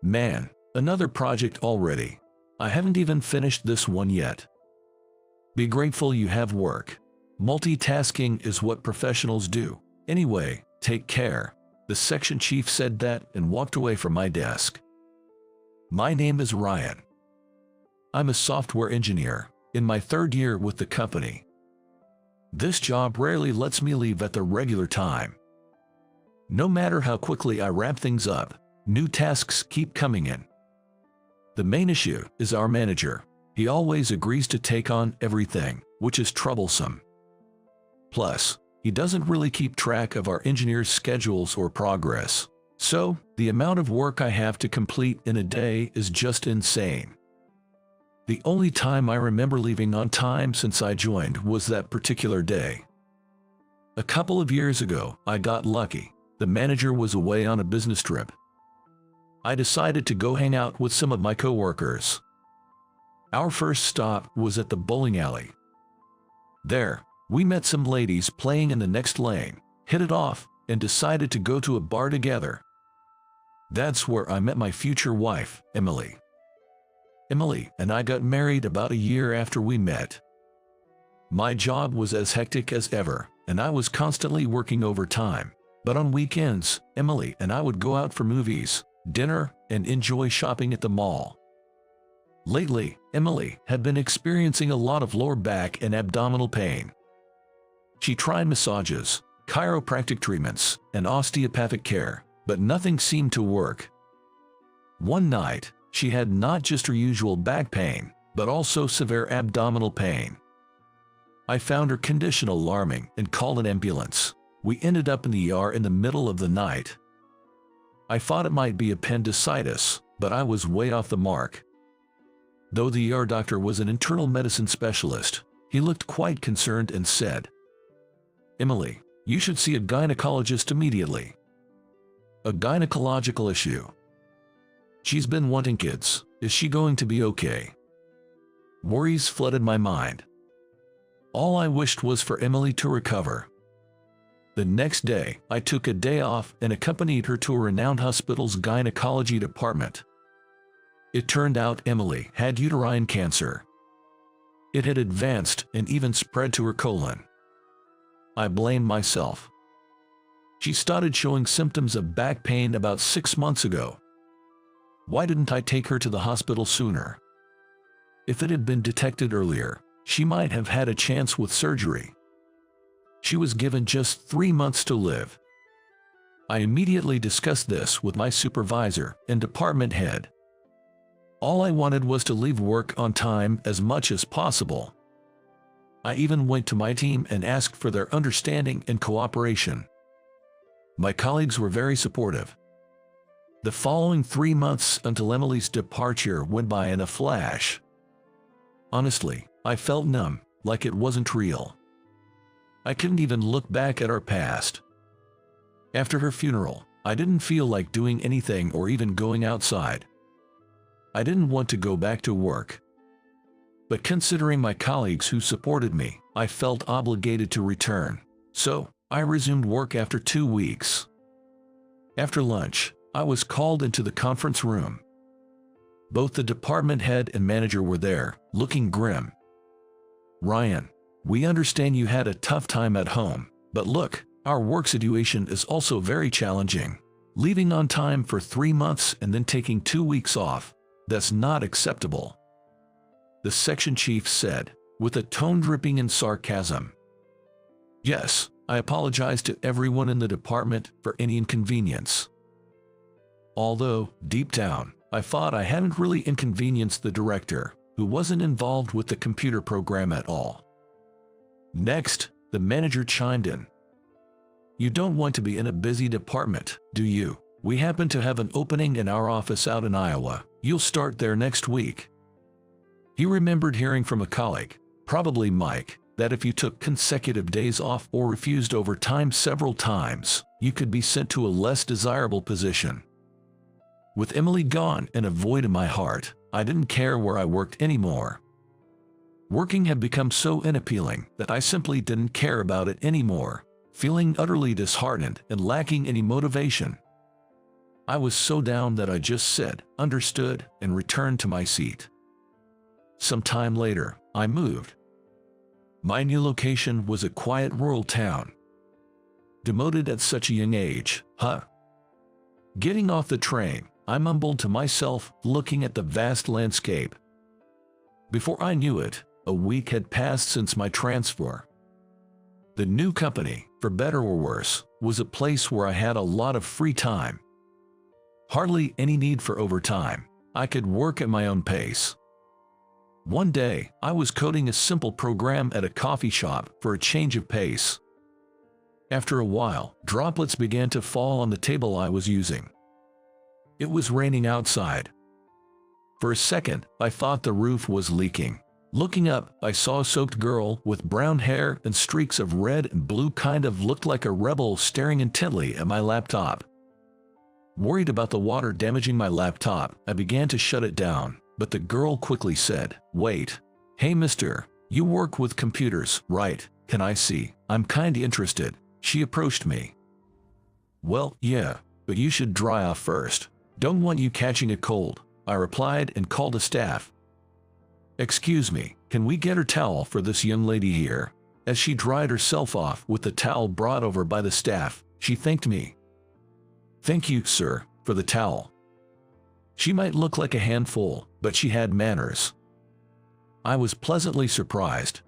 Man, another project already. I haven't even finished this one yet. Be grateful you have work. Multitasking is what professionals do. Anyway, take care. The section chief said that and walked away from my desk. My name is Ryan. I'm a software engineer, in my 3rd year with the company. This job rarely lets me leave at the regular time. No matter how quickly I wrap things up, new tasks keep coming in. The main issue is our manager. He always agrees to take on everything, which is troublesome. Plus, he doesn't really keep track of our engineers' schedules or progress. So, the amount of work I have to complete in a day is just insane. The only time I remember leaving on time since I joined was that particular day. A couple of years ago, I got lucky. The manager was away on a business trip. I decided to go hang out with some of my coworkers. Our first stop was at the bowling alley. There, we met some ladies playing in the next lane, hit it off, and decided to go to a bar together. That's where I met my future wife, Emily. Emily and I got married about a year after we met. My job was as hectic as ever, and I was constantly working overtime. But on weekends, Emily and I would go out for movies, dinner, and enjoy shopping at the mall. Lately, Emily had been experiencing a lot of lower back and abdominal pain. She tried massages, chiropractic treatments, and osteopathic care, but nothing seemed to work. One night, she had not just her usual back pain, but also severe abdominal pain. I found her condition alarming and called an ambulance. We ended up in the ER in the middle of the night. I thought it might be appendicitis, but I was way off the mark. Though the ER doctor was an internal medicine specialist, he looked quite concerned and said, "Emily, you should see a gynecologist immediately." A gynecological issue. She's been wanting kids. Is she going to be okay? Worries flooded my mind. All I wished was for Emily to recover. The next day, I took a day off and accompanied her to a renowned hospital's gynecology department. It turned out Emily had uterine cancer. It had advanced and even spread to her colon. I blamed myself. She started showing symptoms of back pain about 6 months ago. Why didn't I take her to the hospital sooner? If it had been detected earlier, she might have had a chance with surgery. She was given just 3 months to live. I immediately discussed this with my supervisor and department head. All I wanted was to leave work on time as much as possible. I even went to my team and asked for their understanding and cooperation. My colleagues were very supportive. The following 3 months until Emily's departure went by in a flash. Honestly, I felt numb, like it wasn't real. I couldn't even look back at our past. After her funeral, I didn't feel like doing anything or even going outside. I didn't want to go back to work. But considering my colleagues who supported me, I felt obligated to return. So, I resumed work after 2 weeks. After lunch, I was called into the conference room. Both the department head and manager were there, looking grim. "Ryan, we understand you had a tough time at home, but look, our work situation is also very challenging. Leaving on time for 3 months and then taking 2 weeks off, that's not acceptable," the section chief said, with a tone dripping in sarcasm. Yes, I apologize to everyone in the department for any inconvenience. Although, deep down, I thought I hadn't really inconvenienced the director, who wasn't involved with the computer program at all. Next, the manager chimed in. "You don't want to be in a busy department, do you? We happen to have an opening in our office out in Iowa. You'll start there next week." He remembered hearing from a colleague, probably Mike, that if you took consecutive days off or refused overtime several times, you could be sent to a less desirable position. With Emily gone and a void in my heart, I didn't care where I worked anymore. Working had become so unappealing that I simply didn't care about it anymore, feeling utterly disheartened and lacking any motivation. I was so down that I just said, understood, and returned to my seat. Some time later, I moved. My new location was a quiet rural town. Demoted at such a young age, huh? Getting off the train, I mumbled to myself, looking at the vast landscape. Before I knew it, a week had passed since my transfer. The new company, for better or worse, was a place where I had a lot of free time. Hardly any need for overtime. I could work at my own pace. One day, I was coding a simple program at a coffee shop for a change of pace. After a while, droplets began to fall on the table I was using. It was raining outside. For a second, I thought the roof was leaking. Looking up, I saw a soaked girl with brown hair and streaks of red and blue, kind of looked like a rebel, staring intently at my laptop. Worried about the water damaging my laptop, I began to shut it down, but the girl quickly said, "Wait. Hey mister, you work with computers, right? Can I see? I'm kinda interested." She approached me. "Well, yeah, but you should dry off first. Don't want you catching a cold," I replied and called a staff. "Excuse me, can we get her towel for this young lady here?" As she dried herself off with the towel brought over by the staff, she thanked me. "Thank you, sir, for the towel." She might look like a handful, but she had manners. I was pleasantly surprised.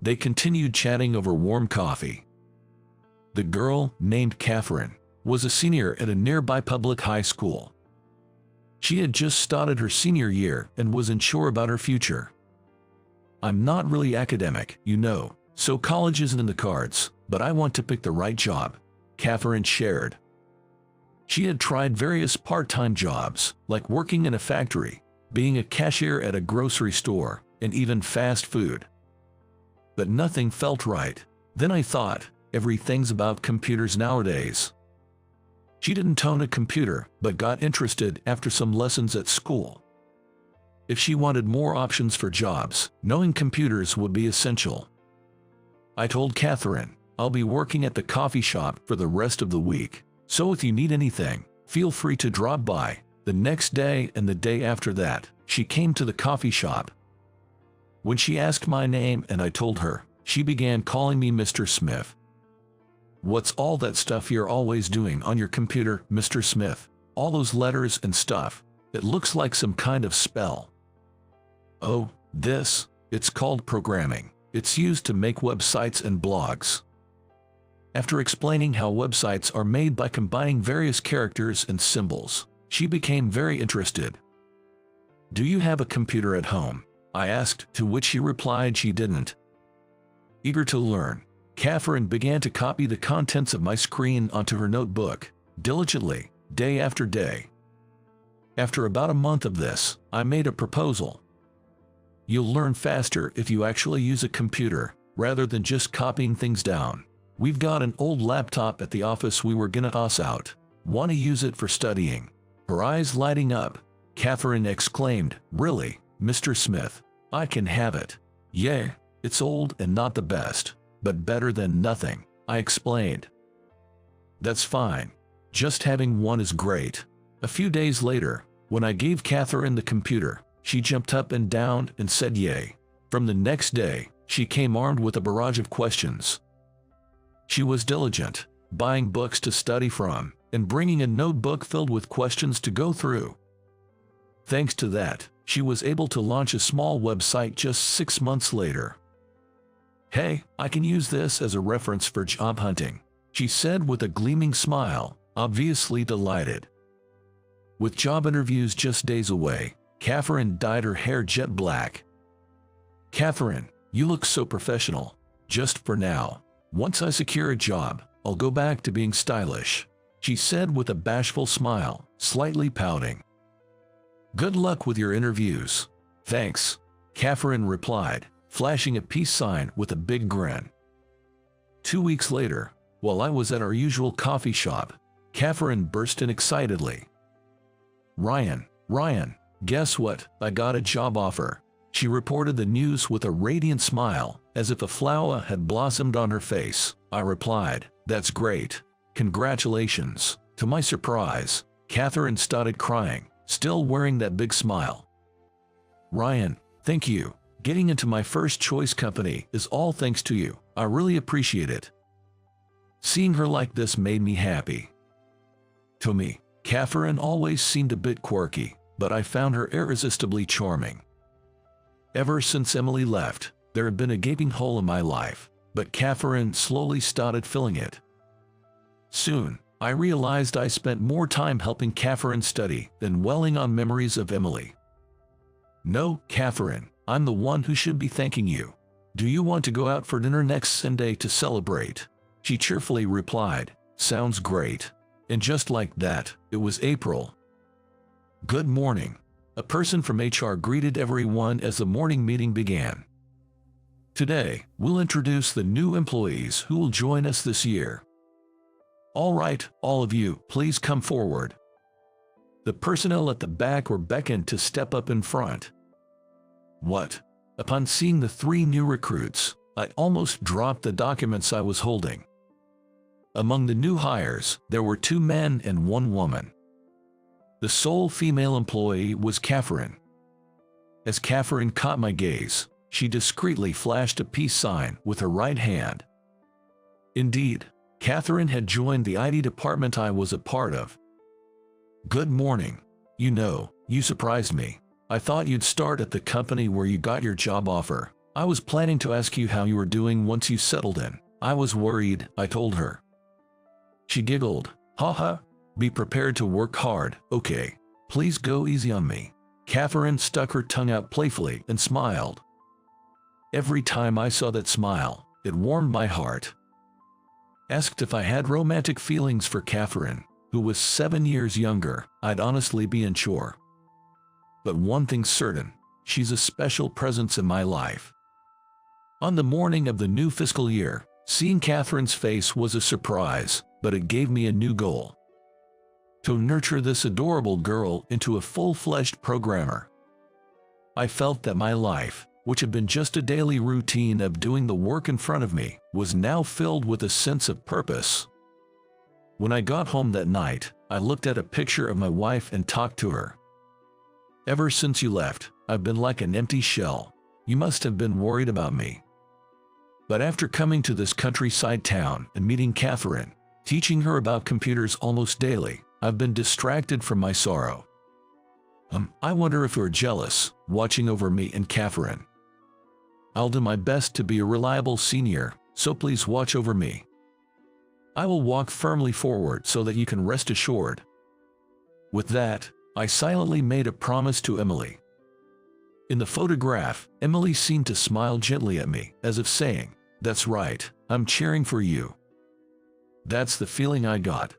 They continued chatting over warm coffee. The girl, named Catherine, was a senior at a nearby public high school. She had just started her senior year and was unsure about her future. "I'm not really academic, you know, so college isn't in the cards, but I want to pick the right job," Catherine shared. She had tried various part-time jobs, like working in a factory, being a cashier at a grocery store, and even fast food. But nothing felt right. Then I thought, everything's about computers nowadays. She didn't own a computer, but got interested after some lessons at school. If she wanted more options for jobs, knowing computers would be essential. I told Catherine, "I'll be working at the coffee shop for the rest of the week, so if you need anything, feel free to drop by." The next day and the day after that, she came to the coffee shop. When she asked my name and I told her, she began calling me Mr. Smith. "What's all that stuff you're always doing on your computer, Mr. Smith? All those letters and stuff. It looks like some kind of spell." "Oh, this. It's called programming. It's used to make websites and blogs." After explaining how websites are made by combining various characters and symbols, she became very interested. "Do you have a computer at home?" I asked, to which she replied she didn't. Eager to learn, Catherine began to copy the contents of my screen onto her notebook, diligently, day after day. After about a month of this, I made a proposal. "You'll learn faster if you actually use a computer, rather than just copying things down. We've got an old laptop at the office we were gonna toss out. Want to use it for studying?" Her eyes lighting up, Catherine exclaimed, "Really, Mr. Smith? I can have it." "Yeah, it's old and not the best, but better than nothing," I explained. "That's fine. Just having one is great." A few days later, when I gave Catherine the computer, she jumped up and down and said yay. From the next day, she came armed with a barrage of questions. She was diligent, buying books to study from, and bringing a notebook filled with questions to go through. Thanks to that, she was able to launch a small website just 6 months later. "Hey, I can use this as a reference for job hunting," she said with a gleaming smile, obviously delighted. With job interviews just days away, Catherine dyed her hair jet black. "Catherine, you look so professional. Just for now. Once I secure a job, I'll go back to being stylish," she said with a bashful smile, slightly pouting. "Good luck with your interviews." "Thanks," Catherine replied, flashing a peace sign with a big grin. 2 weeks later, while I was at our usual coffee shop, Catherine burst in excitedly. Ryan, guess what? I got a job offer." She reported the news with a radiant smile, as if a flower had blossomed on her face. I replied, "That's great. Congratulations." To my surprise, Catherine started crying, still wearing that big smile. "Ryan, thank you. Getting into my first choice company is all thanks to you. I really appreciate it." Seeing her like this made me happy. To me, Catherine always seemed a bit quirky, but I found her irresistibly charming. Ever since Emily left, there had been a gaping hole in my life, but Catherine slowly started filling it. Soon, I realized I spent more time helping Catherine study than dwelling on memories of Emily. "No, Catherine, I'm the one who should be thanking you. Do you want to go out for dinner next Sunday to celebrate?" She cheerfully replied, "Sounds great." And just like that, it was April. "Good morning." A person from HR greeted everyone as the morning meeting began. "Today, we'll introduce the new employees who will join us this year. All right, all of you, please come forward." The personnel at the back were beckoned to step up in front. What? Upon seeing the 3 new recruits, I almost dropped the documents I was holding. Among the new hires, there were 2 men and 1 woman. The sole female employee was Catherine. As Catherine caught my gaze, she discreetly flashed a peace sign with her right hand. Indeed, Catherine had joined the IT department I was a part of. "Good morning. You surprised me. I thought you'd start at the company where you got your job offer. I was planning to ask you how you were doing once you settled in. I was worried," I told her. She giggled. "Haha, be prepared to work hard, okay? Please go easy on me." Catherine stuck her tongue out playfully and smiled. Every time I saw that smile, it warmed my heart. Asked if I had romantic feelings for Catherine, who was 7 years younger, I'd honestly be unsure. But one thing's certain, she's a special presence in my life. On the morning of the new fiscal year, seeing Catherine's face was a surprise, but it gave me a new goal: to nurture this adorable girl into a full-fledged programmer. I felt that my life, which had been just a daily routine of doing the work in front of me, was now filled with a sense of purpose. When I got home that night, I looked at a picture of my wife and talked to her. "Ever since you left, I've been like an empty shell. You must have been worried about me." But after coming to this countryside town and meeting Catherine, teaching her about computers almost daily, I've been distracted from my sorrow. I wonder if you're jealous, watching over me and Catherine. I'll do my best to be a reliable senior, so please watch over me. I will walk firmly forward so that you can rest assured. With that, I silently made a promise to Emily. In the photograph, Emily seemed to smile gently at me, as if saying, "That's right, I'm cheering for you." That's the feeling I got,